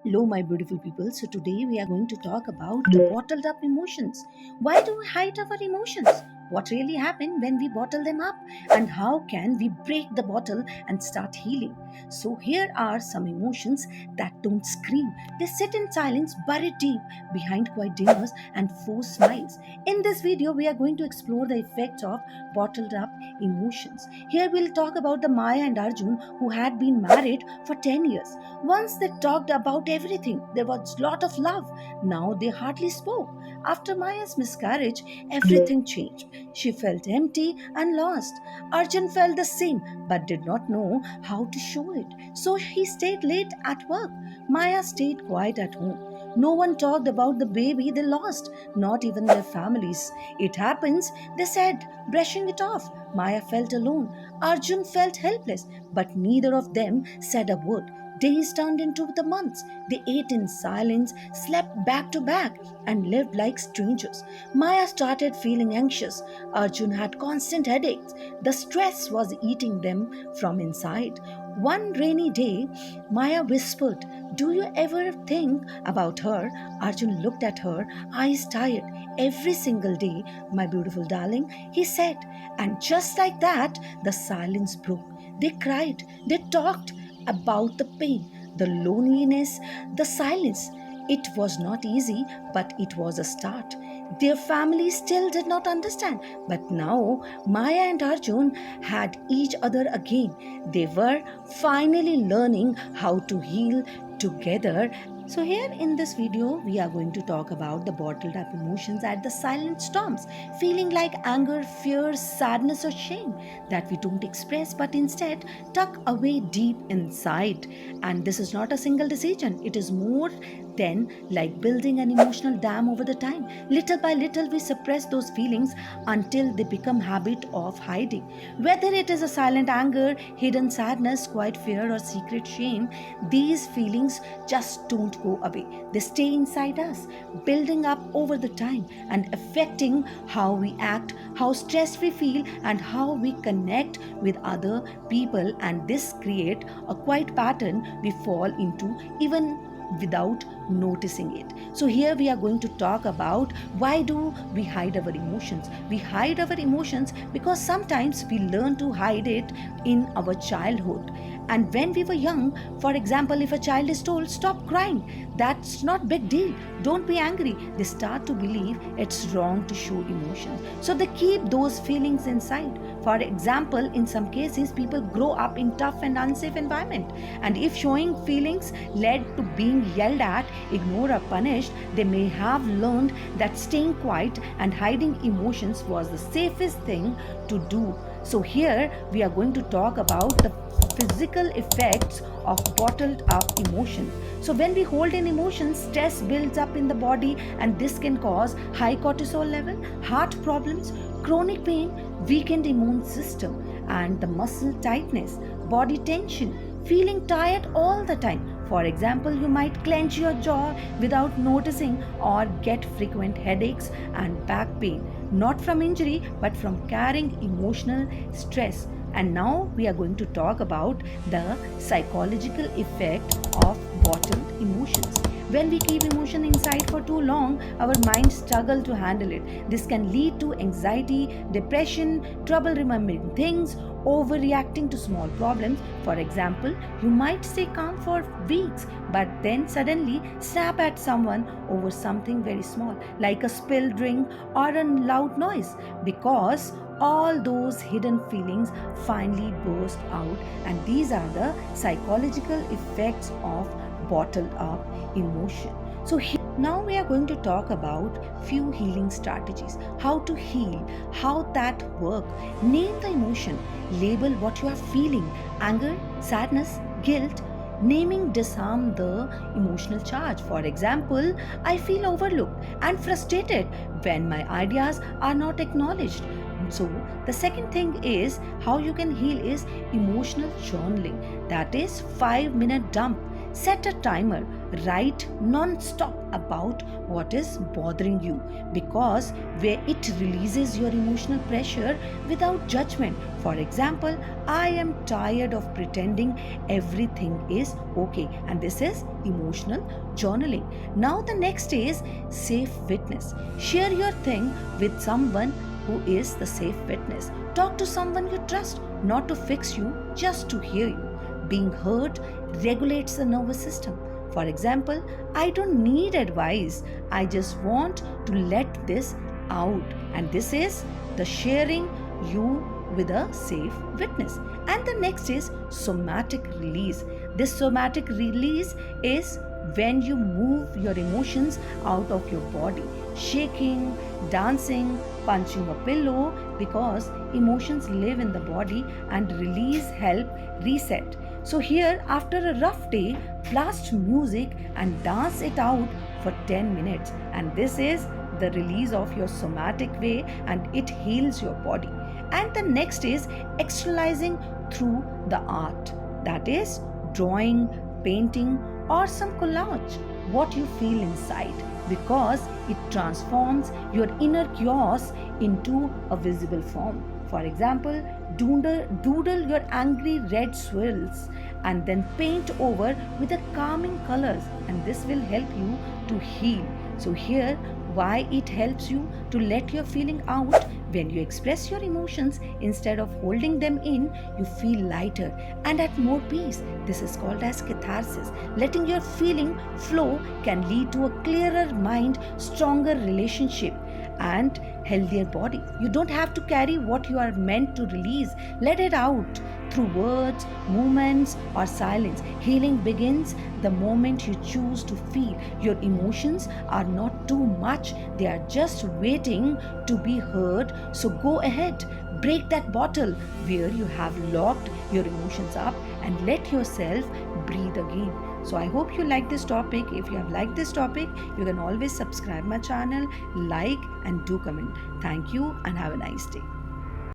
Hello, my beautiful people. So, today we are going to talk about the bottled up emotions. Why do we hide our emotions? What really happened when we bottle them up? And how can we break the bottle and start healing? So, here are some emotions that don't scream. They sit in silence, buried deep behind quiet dinners and forced smiles. In this video, we are going to explore the effects of bottled up emotions. Here, we'll talk about the Maya and Arjun who had been married for 10 years. Once they talked about everything. There was a lot of love. Now they hardly spoke. After Maya's miscarriage, everything changed. She felt empty and lost. Arjun felt the same but did not know how to show it. So he stayed late at work. Maya stayed quiet at home. No one talked about the baby they lost, not even their families. It happens, they said, brushing it off. Maya felt alone. Arjun felt helpless, but neither of them said a word. Days turned into the months. They ate in silence, slept back to back, and lived like strangers. Maya started feeling anxious. Arjun had constant headaches. The stress was eating them from inside. One rainy day, Maya whispered, "Do you ever think about her?" Arjun looked at her, eyes tired. "Every single day, my beautiful darling," he said. And just like that, the silence broke. They cried, they talked about the pain, the loneliness, the silence. It was not easy, but it was a start. Their family still did not understand, but now Maya and Arjun had each other again. They were finally learning how to heal together. So, here in this video, we are going to talk about the bottled up emotions at the silent storms, feeling like anger, fear, sadness, or shame that we don't express but instead tuck away deep inside. And this is not a single decision, it is more than like building an emotional dam over the time. Little by little, we suppress those feelings until they become habit of hiding. Whether it is a silent anger, hidden sadness, quiet fear, or secret shame, these feelings just don't go away. They stay inside us, building up over the time and affecting how we act, how stressed we feel, and how we connect with other people. And this create a quiet pattern we fall into even without noticing it. So here we are going to talk about why do we hide our emotions. We hide our emotions because sometimes we learn to hide it in our childhood. And when we were young, for example, if a child is told stop crying, that's not big deal, don't be angry, they start to believe it's wrong to show emotion, so they keep those feelings inside. For example, in some cases people grow up in tough and unsafe environment, and if showing feelings led to being yelled at, ignored, or punished, they may have learned that staying quiet and hiding emotions was the safest thing to do. So here we are going to talk about the physical effects of bottled up emotion. So when we hold in emotions, stress builds up in the body, and this can cause high cortisol level, heart problems, chronic pain, weakened immune system, and the muscle tightness, body tension, feeling tired all the time. For example, you might clench your jaw without noticing or get frequent headaches and back pain, not from injury but from carrying emotional stress. And now we are going to talk about the psychological effect of bottled emotions. When we keep emotion inside for too long, our minds struggle to handle it. This can lead to anxiety, depression, trouble remembering things, overreacting to small problems. For example, you might stay calm for weeks but then suddenly snap at someone over something very small, like a spilled drink or a loud noise, because all those hidden feelings finally burst out. And these are the psychological effects of bottled up emotion. So now we are going to talk about few healing strategies. How to heal, how that work. Name the emotion, label what you are feeling, anger, sadness, guilt. Naming disarm the emotional charge. For example, I feel overlooked and frustrated when my ideas are not acknowledged. So the second thing is how you can heal is emotional journaling. That is 5-minute dump. Set a timer. write non-stop about what is bothering you, because where it releases your emotional pressure without judgment. For example, I am tired of pretending everything is okay, and this is emotional journaling. Now the next is safe witness. Share your thing with someone who is the safe witness. Talk to someone you trust, not to fix you, just to hear you. Being heard regulates the nervous system. For example, I don't need advice, I just want to let this out. And this is the sharing you with a safe witness. And the next is somatic release. This somatic release is when you move your emotions out of your body, shaking, dancing, punching a pillow, because emotions live in the body and release help reset. So here, after a rough day, blast music and dance it out for 10 minutes, and this is the release of your somatic way, and it heals your body. And the next is externalizing through the art, that is drawing, painting, or some collage, what you feel inside, because it transforms your inner chaos into a visible form. For example, doodle your angry red swirls and then paint over with the calming colors, and this will help you to heal. So here, why it helps you to let your feeling out. When you express your emotions instead of holding them in, you feel lighter and at more peace. This is called as catharsis. Letting your feeling flow can lead to a clearer mind, stronger relationship, and healthier body. You don't have to carry what you are meant to release. Let it out through words, movements, or silence. Healing begins the moment you choose to feel. Your emotions are not too much, they are just waiting to be heard. So go ahead, break that bottle where you have locked your emotions up and let yourself breathe again. So I hope you like this topic. If you have liked this topic, you can always subscribe my channel, like, and do comment. Thank you and have a nice day.